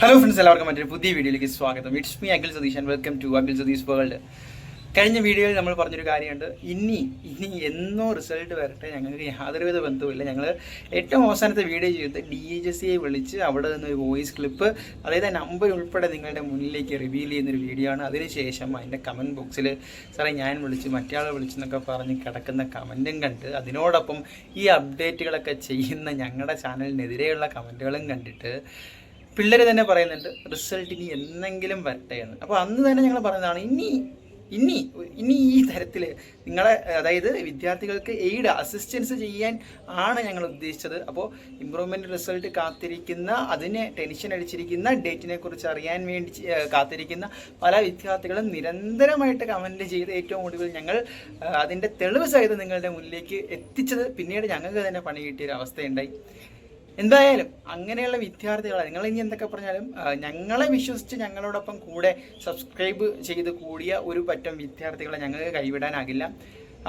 Hello friends, എല്ലാവർക്കും മറ്റൊരു പുതിയ വീഡിയോയിലേക്ക് സ്വാഗതം. It's me Akhil Satheesh and welcome to Akhil Satheesh world. കഴിഞ്ഞ വീഡിയോയിൽ നമ്മൾ പറഞ്ഞൊരു കാര്യമുണ്ട്, ഇനി എന്നോ റിസൾട്ട് വരട്ടെ, ഞങ്ങൾക്ക് യാതൊരുവിധ ബന്ധവുമില്ല. ഞങ്ങൾ ഏറ്റവും അവസാനത്തെ വീഡിയോ ചെയ്ത് DHSCയെ വിളിച്ച് അവിടെ നിന്ന് ഒരു വോയിസ് ക്ലിപ്പ്, അതായത് നമ്പർ ഉൾപ്പെടെ നിങ്ങളുടെ മുന്നിലേക്ക് റിവീൽ ചെയ്യുന്നൊരു വീഡിയോ ആണ്. അതിനുശേഷം അതിൻ്റെ കമൻറ്റ് ബോക്സിൽ സാറേ ഞാൻ വിളിച്ച് മറ്റയാളെ വിളിച്ചെന്നൊക്കെ പറഞ്ഞ് കിടക്കുന്ന കമൻറ്റും കണ്ട്, അതിനോടൊപ്പം ഈ അപ്ഡേറ്റുകളൊക്കെ ചെയ്യുന്ന ഞങ്ങളുടെ ചാനലിനെതിരെയുള്ള കമൻറ്റുകളും കണ്ടിട്ട് പിള്ളേർ തന്നെ പറയുന്നുണ്ട് റിസൾട്ട് ഇനി എന്നെങ്കിലും വരട്ടെ എന്ന്. അപ്പോൾ അന്ന് തന്നെ ഞങ്ങൾ പറയുന്നതാണ്, ഇനി ഈ തരത്തിൽ നിങ്ങളെ, അതായത് വിദ്യാർത്ഥികൾക്ക് എയ്ഡ് അസിസ്റ്റൻസ് ചെയ്യാൻ ആണ് ഞങ്ങൾ ഉദ്ദേശിച്ചത്. അപ്പോൾ ഇമ്പ്രൂവ്മെൻ്റ് റിസൾട്ട് കാത്തിരിക്കുന്ന, അതിനെ ടെൻഷൻ അടിച്ചിരിക്കുന്ന, ഡേറ്റിനെ കുറിച്ച് അറിയാൻ വേണ്ടി കാത്തിരിക്കുന്ന പല വിദ്യാർത്ഥികളും നിരന്തരമായിട്ട് കമൻറ്റ് ചെയ്ത് ഏറ്റവും ഒടുവിൽ ഞങ്ങൾ അതിൻ്റെ തെളിവ് സഹിതം നിങ്ങളുടെ മുന്നിലേക്ക് എത്തിച്ചത് പിന്നീട് ഞങ്ങൾക്ക് തന്നെ പണി കിട്ടിയൊരു അവസ്ഥയുണ്ടായി. എന്തായാലും അങ്ങനെയുള്ള വിദ്യാർത്ഥികളെ, നിങ്ങൾ ഇനി എന്തൊക്കെ പറഞ്ഞാലും ഞങ്ങളെ വിശ്വസിച്ച് ഞങ്ങളോടൊപ്പം കൂടെ സബ്സ്ക്രൈബ് ചെയ്ത് കൂടിയ ഒരു പറ്റം വിദ്യാർത്ഥികളെ ഞങ്ങൾക്ക് കൈവിടാനാകില്ല.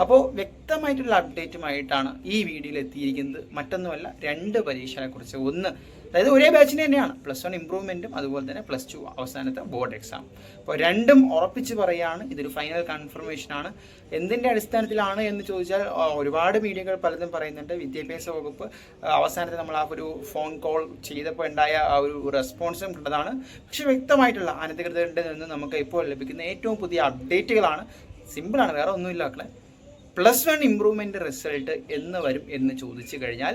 അപ്പോൾ വ്യക്തമായിട്ടുള്ള അപ്ഡേറ്റുമായിട്ടാണ് ഈ വീഡിയോയിൽ എത്തിയിരിക്കുന്നത്. മറ്റൊന്നുമല്ല, രണ്ട് പരീക്ഷകളെക്കുറിച്ച്. ഒന്ന്, അതായത് ഒരേ ബാച്ചിന് തന്നെയാണ്, +1 ഇമ്പ്രൂവ്മെൻറ്റും അതുപോലെ തന്നെ +2 അവസാനത്തെ ബോർഡ് എക്സാം. അപ്പോൾ രണ്ടും ഉറപ്പിച്ച് പറയുകയാണ്, ഇതൊരു ഫൈനൽ കൺഫർമേഷനാണ്. എന്തിൻ്റെ അടിസ്ഥാനത്തിലാണ് എന്ന് ചോദിച്ചാൽ ഒരുപാട് മീഡിയകൾ പലതും പറയുന്നുണ്ട്. വിദ്യാഭ്യാസ വകുപ്പ് അവസാനത്തെ നമ്മൾ ആ ഒരു ഫോൺ കോൾ ചെയ്തപ്പോൾ ഉണ്ടായ ആ ഒരു റെസ്പോൺസും കണ്ടതാണ്. പക്ഷേ വ്യക്തമായിട്ടുള്ള അനധികൃതരുടെ നിന്ന് നമുക്ക് ഇപ്പോൾ ലഭിക്കുന്ന ഏറ്റവും പുതിയ അപ്ഡേറ്റുകളാണ്. സിമ്പിളാണ്, വേറെ ഒന്നുമില്ല മക്കളെ. +1 ഇമ്പ്രൂവ്മെൻ്റ് റിസൾട്ട് എന്ന് വരും എന്ന് ചോദിച്ചു കഴിഞ്ഞാൽ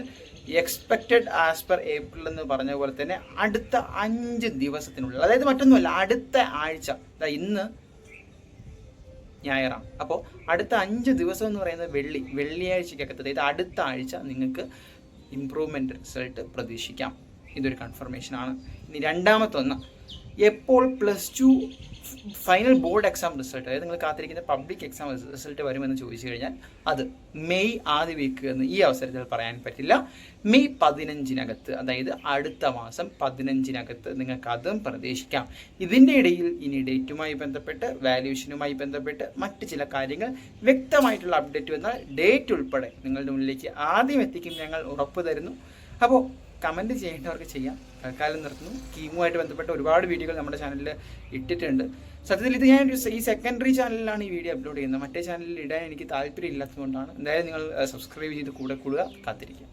എക്സ്പെക്റ്റഡ് ആസ് പെർ ഏപ്രിൽ എന്ന് പറഞ്ഞ പോലെ തന്നെ അടുത്ത 5 ദിവസത്തിനുള്ളിൽ, അതായത് മറ്റൊന്നുമല്ല, അടുത്ത ആഴ്ച, ഇന്ന് ഞായറാണ്. അപ്പോൾ അടുത്ത 5 ദിവസം എന്ന് പറയുന്നത് വെള്ളിയാഴ്ചക്കകത്ത്, അതായത് അടുത്ത ആഴ്ച നിങ്ങൾക്ക് ഇമ്പ്രൂവ്മെൻ്റ് റിസൾട്ട് പ്രതീക്ഷിക്കാം. ഇതൊരു കൺഫർമേഷനാണ്. ഇനി രണ്ടാമത്തെ ഒന്ന്, എപ്പോൾ +2 ഫൈനൽ ബോർഡ് എക്സാം റിസൾട്ട്, അതായത് നിങ്ങൾ കാത്തിരിക്കുന്ന പബ്ലിക് എക്സാം റിസൾട്ട് വരുമെന്ന് ചോദിച്ചു കഴിഞ്ഞാൽ അത് മെയ് ആദ്യ വീക്ക് എന്ന് ഈ അവസരത്തിൽ പറയാൻ പറ്റില്ല. മെയ് 15-നകത്ത്, അതായത് അടുത്ത മാസം 15-നകത്ത് നിങ്ങൾക്ക് അതും പ്രതീക്ഷിക്കാം. ഇതിൻ്റെ ഇടയിൽ ഇനി ഡേറ്റുമായി ബന്ധപ്പെട്ട്, വാല്യൂഷനുമായി ബന്ധപ്പെട്ട് മറ്റ് ചില കാര്യങ്ങൾ വ്യക്തമായിട്ടുള്ള അപ്ഡേറ്റ് വന്നാൽ ഡേറ്റ് ഉൾപ്പെടെ നിങ്ങളുടെ മുന്നിലേക്ക് ആദ്യം എത്തിക്കും ഞങ്ങൾ ഉറപ്പ് തരുന്നു. അപ്പോൾ കമൻറ്റ് ചെയ്യേണ്ടവർക്ക് ചെയ്യാം. തൽക്കാലം നിർത്തുന്നു. കീമുമായിട്ട് ബന്ധപ്പെട്ട ഒരുപാട് വീഡിയോകൾ നമ്മുടെ ചാനലിൽ ഇട്ടിട്ടുണ്ട്. സത്യത്തിൽ ഇത് ഞാൻ ഈ സെക്കൻഡറി ചാനലിലാണ് ഈ വീഡിയോ അപ്ലോഡ് ചെയ്യുന്നത്. മറ്റേ ചാനലിൽ ഇടാൻ എനിക്ക് താല്പര്യം ഇല്ലാത്തതുകൊണ്ടാണ്. എന്തായാലും നിങ്ങൾ സബ്സ്ക്രൈബ് ചെയ്ത് കൂടെ കാത്തിരിക്കുക.